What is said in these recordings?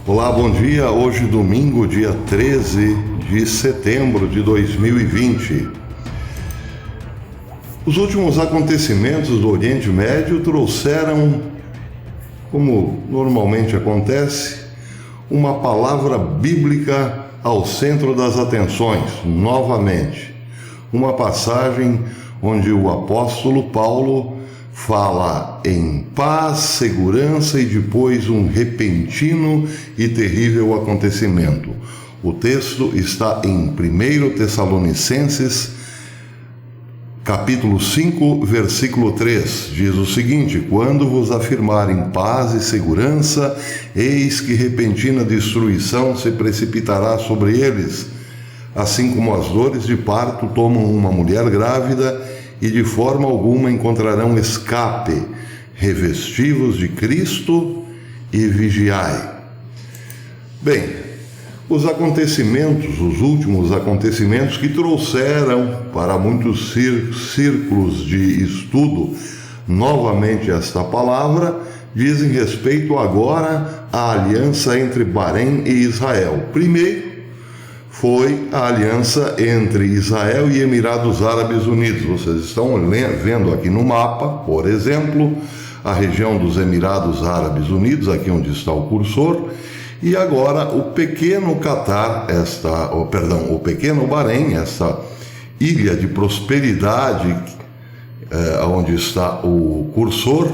Olá, bom dia. Hoje, domingo, dia 13 de setembro de 2020. Os últimos acontecimentos do Oriente Médio trouxeram, como normalmente acontece, uma palavra bíblica ao centro das atenções, novamente. Uma passagem onde o apóstolo Paulo fala em paz, segurança e depois um repentino e terrível acontecimento. O texto está em 1 Tessalonicenses, capítulo 5, versículo 3. Diz o seguinte: quando vos afirmarem paz e segurança, eis que repentina destruição se precipitará sobre eles, assim como as dores de parto tomam uma mulher grávida, e de forma alguma encontrarão escape. Revesti-vos de Cristo e vigiai. Bem, os últimos acontecimentos que trouxeram para muitos círculos de estudo novamente esta palavra, dizem respeito agora à aliança entre Bahrein e Israel. Primeiro, foi a aliança entre Israel e Emirados Árabes Unidos. Vocês estão vendo aqui no mapa, por exemplo, a região dos Emirados Árabes Unidos, aqui onde está o cursor, e agora o pequeno o pequeno Bahrein, essa ilha de prosperidade, onde está o cursor,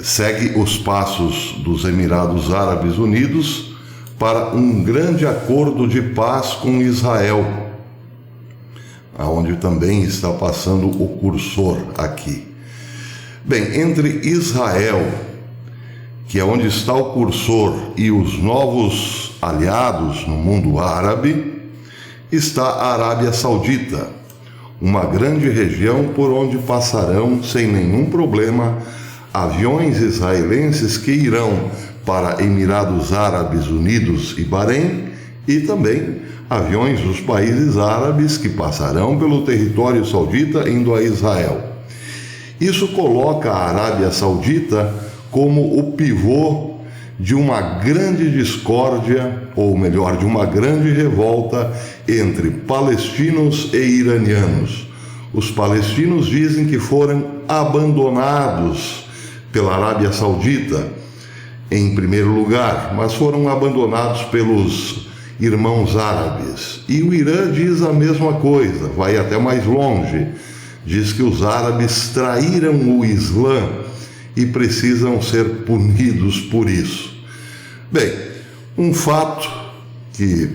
segue os passos dos Emirados Árabes Unidos para um grande acordo de paz com Israel, aonde também está passando o cursor aqui. Bem, entre Israel, que é onde está o cursor, e os novos aliados no mundo árabe, está a Arábia Saudita, uma grande região por onde passarão sem nenhum problema aviões israelenses que irão para Emirados Árabes Unidos e Bahrein, e também aviões dos países árabes que passarão pelo território saudita indo a Israel. Isso coloca a Arábia Saudita como o pivô de uma grande discórdia, ou melhor, de uma grande revolta entre palestinos e iranianos. Os palestinos dizem que foram abandonados pela Arábia Saudita, em primeiro lugar, mas foram abandonados pelos irmãos árabes. E o Irã diz a mesma coisa, vai até mais longe. Diz que os árabes traíram o Islã e precisam ser punidos por isso. Bem, um fato que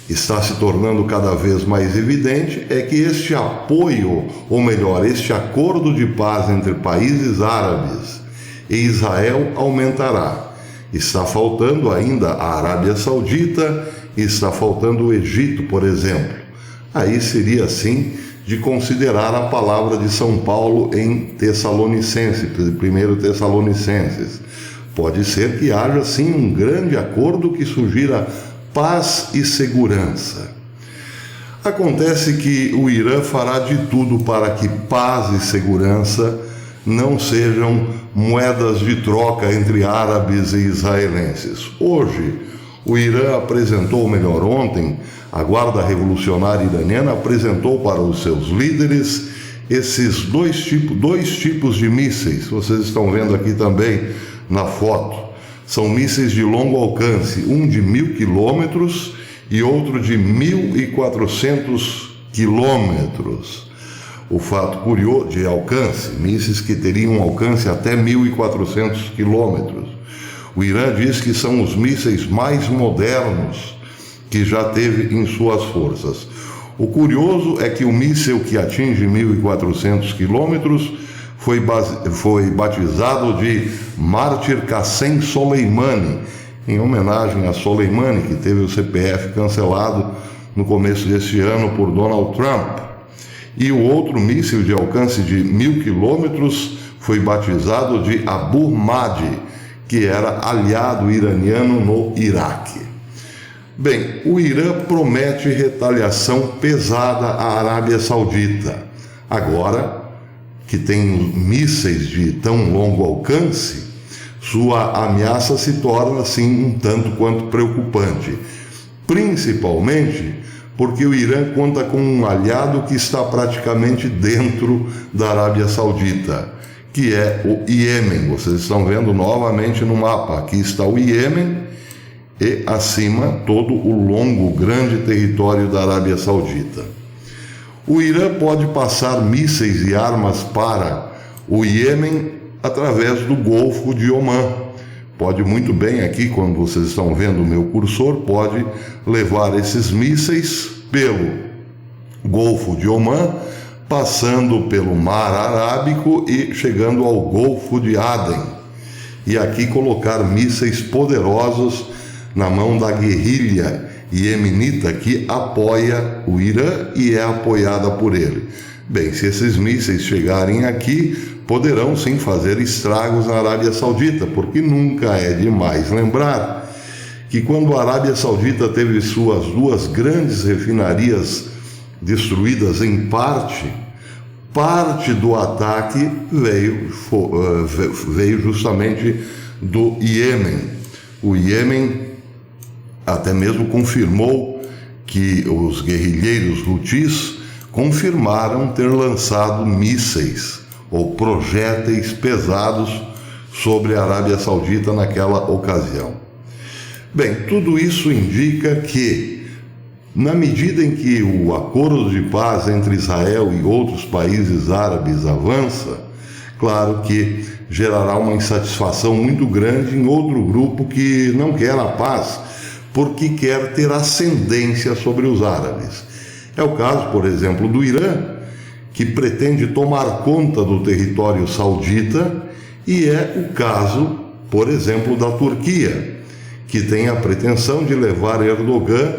está se tornando cada vez mais evidente é que este apoio, ou melhor, este acordo de paz entre países árabes e Israel aumentará. Está faltando ainda a Arábia Saudita, está faltando o Egito, por exemplo. Aí seria, sim, de considerar a palavra de São Paulo em Tessalonicenses, 1 Tessalonicenses. Pode ser que haja, sim, um grande acordo que sugira paz e segurança. Acontece que o Irã fará de tudo para que paz e segurança não sejam moedas de troca entre árabes e israelenses. Hoje, o Irã apresentou, melhor, ontem, a Guarda Revolucionária Iraniana apresentou para os seus líderes esses dois tipos de mísseis. Vocês estão vendo aqui também na foto. São mísseis de longo alcance, um de 1.000 quilômetros e outro de 1.400 quilômetros. O fato curioso de alcance, mísseis que teriam um alcance até 1.400 quilômetros. O Irã diz que são os mísseis mais modernos que já teve em suas forças. O curioso é que o míssil que atinge 1.400 quilômetros foi batizado de Mártir Qassem Soleimani, em homenagem a Soleimani, que teve o CPF cancelado no começo deste ano por Donald Trump. E o outro míssil de alcance de 1.000 quilômetros foi batizado de Abu Mahdi, que era aliado iraniano no Iraque. Bem, o Irã promete retaliação pesada à Arábia Saudita. Agora que tem mísseis de tão longo alcance, sua ameaça se torna, assim, um tanto quanto preocupante. Principalmente porque o Irã conta com um aliado que está praticamente dentro da Arábia Saudita, que é o Iêmen. Vocês estão vendo novamente no mapa. Aqui está o Iêmen e acima todo o longo, grande território da Arábia Saudita. O Irã pode passar mísseis e armas para o Iêmen através do Golfo de Omã. Pode muito bem aqui, quando vocês estão vendo o meu cursor, pode levar esses mísseis pelo Golfo de Omã, passando pelo Mar Arábico e chegando ao Golfo de Aden. E aqui colocar mísseis poderosos na mão da guerrilha iemenita que apoia o Irã e é apoiada por ele. Bem, se esses mísseis chegarem aqui, poderão sim fazer estragos na Arábia Saudita, porque nunca é demais lembrar que quando a Arábia Saudita teve suas duas grandes refinarias destruídas em parte do ataque veio justamente do Iêmen. O Iêmen até mesmo confirmou que os guerrilheiros hutis confirmaram ter lançado mísseis ou projéteis pesados sobre a Arábia Saudita naquela ocasião. Bem, tudo isso indica que, na medida em que o acordo de paz entre Israel e outros países árabes avança, claro que gerará uma insatisfação muito grande em outro grupo que não quer a paz, porque quer ter ascendência sobre os árabes. É o caso, por exemplo, do Irã, que pretende tomar conta do território saudita, e é o caso, por exemplo, da Turquia, que tem a pretensão de levar Erdogan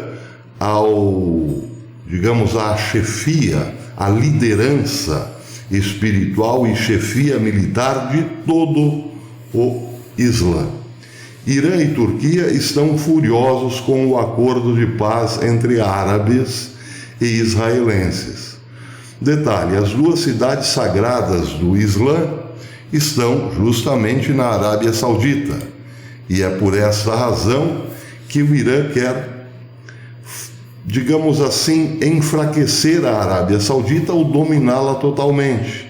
à chefia, à liderança espiritual e chefia militar de todo o Islã. Irã e Turquia estão furiosos com o acordo de paz entre árabes e israelenses. Detalhe, as duas cidades sagradas do Islã estão justamente na Arábia Saudita, e é por essa razão que o Irã quer, digamos assim, enfraquecer a Arábia Saudita ou dominá-la totalmente,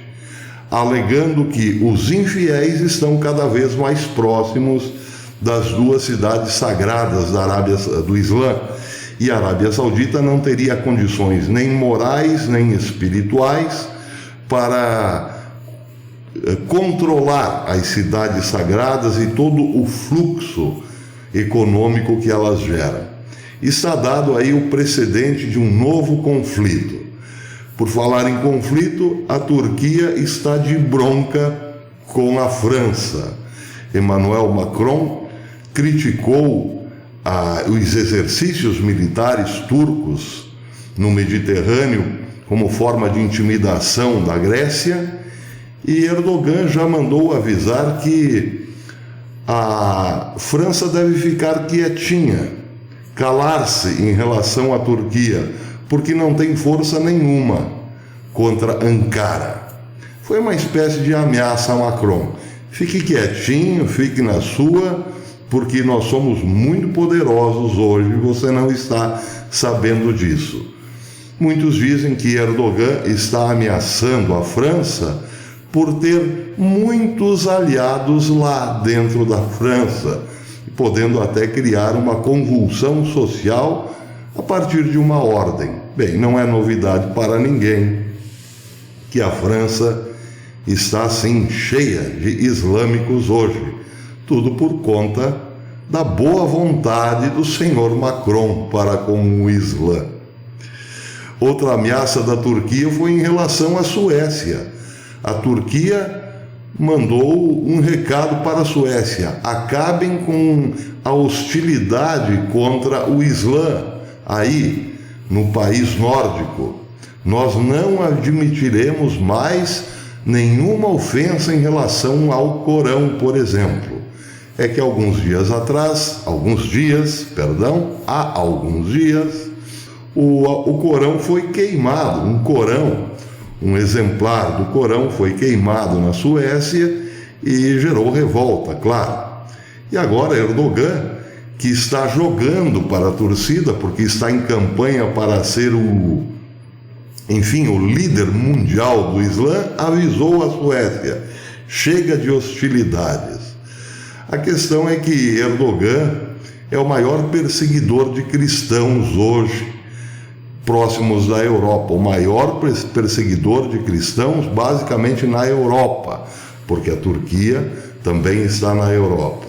alegando que os infiéis estão cada vez mais próximos das duas cidades sagradas da do Islã, e a Arábia Saudita não teria condições nem morais nem espirituais para controlar as cidades sagradas e todo o fluxo econômico que elas geram. Está dado aí o precedente de um novo conflito. Por falar em conflito, a Turquia está de bronca com a França. Emmanuel Macron criticou os exercícios militares turcos no Mediterrâneo como forma de intimidação da Grécia, e Erdogan já mandou avisar que a França deve ficar quietinha, calar-se em relação à Turquia, porque não tem força nenhuma contra Ankara. Foi uma espécie de ameaça a Macron. Fique quietinho, fique na sua, porque nós somos muito poderosos hoje e você não está sabendo disso. Muitos dizem que Erdogan está ameaçando a França por ter muitos aliados lá dentro da França, podendo até criar uma convulsão social a partir de uma ordem. Bem, não é novidade para ninguém que a França está assim cheia de islâmicos hoje, tudo por conta da boa vontade do senhor Macron para com o Islã. Outra ameaça da Turquia foi em relação à Suécia. A Turquia mandou um recado para a Suécia: acabem com a hostilidade contra o Islã aí no país nórdico. Nós não admitiremos mais nenhuma ofensa em relação ao Corão, por exemplo. É que há alguns dias, o Corão foi queimado, um exemplar do Corão foi queimado na Suécia, e gerou revolta, claro. E agora Erdogan, que está jogando para a torcida, porque está em campanha para ser o líder mundial do Islã, avisou a Suécia: chega de hostilidades. A questão é que Erdogan é o maior perseguidor de cristãos hoje, próximos da Europa, o maior perseguidor de cristãos basicamente na Europa, porque a Turquia também está na Europa.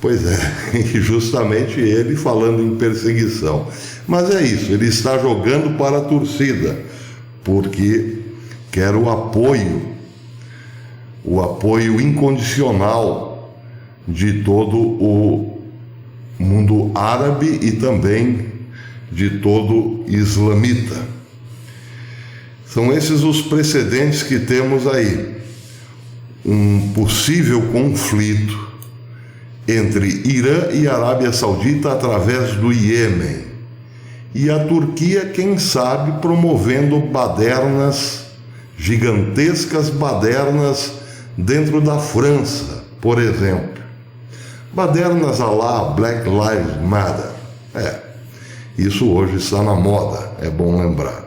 Pois é, e justamente ele falando em perseguição. Mas é isso, ele está jogando para a torcida, porque quer o apoio incondicional de todo o mundo árabe e também de todo islamita. São esses os precedentes que temos aí. Um possível conflito entre Irã e Arábia Saudita através do Iêmen. E a Turquia, quem sabe, promovendo badernas, gigantescas badernas dentro da França, por exemplo. Badernas à la Black Lives Matter. Isso hoje está na moda, é bom lembrar.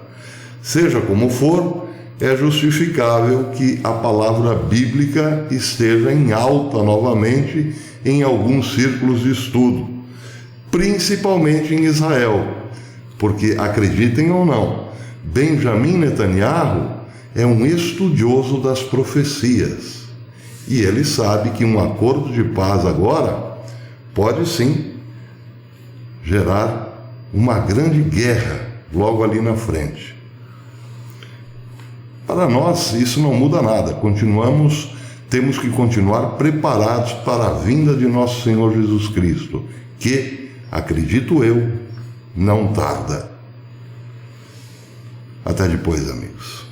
Seja como for, é justificável que a palavra bíblica esteja em alta novamente em alguns círculos de estudo, principalmente em Israel, porque, acreditem ou não, Benjamin Netanyahu é um estudioso das profecias, e ele sabe que um acordo de paz agora pode sim gerar uma grande guerra logo ali na frente. Para nós isso não muda nada, temos que continuar preparados para a vinda de nosso Senhor Jesus Cristo, que, acredito eu, não tarda. Até depois, amigos.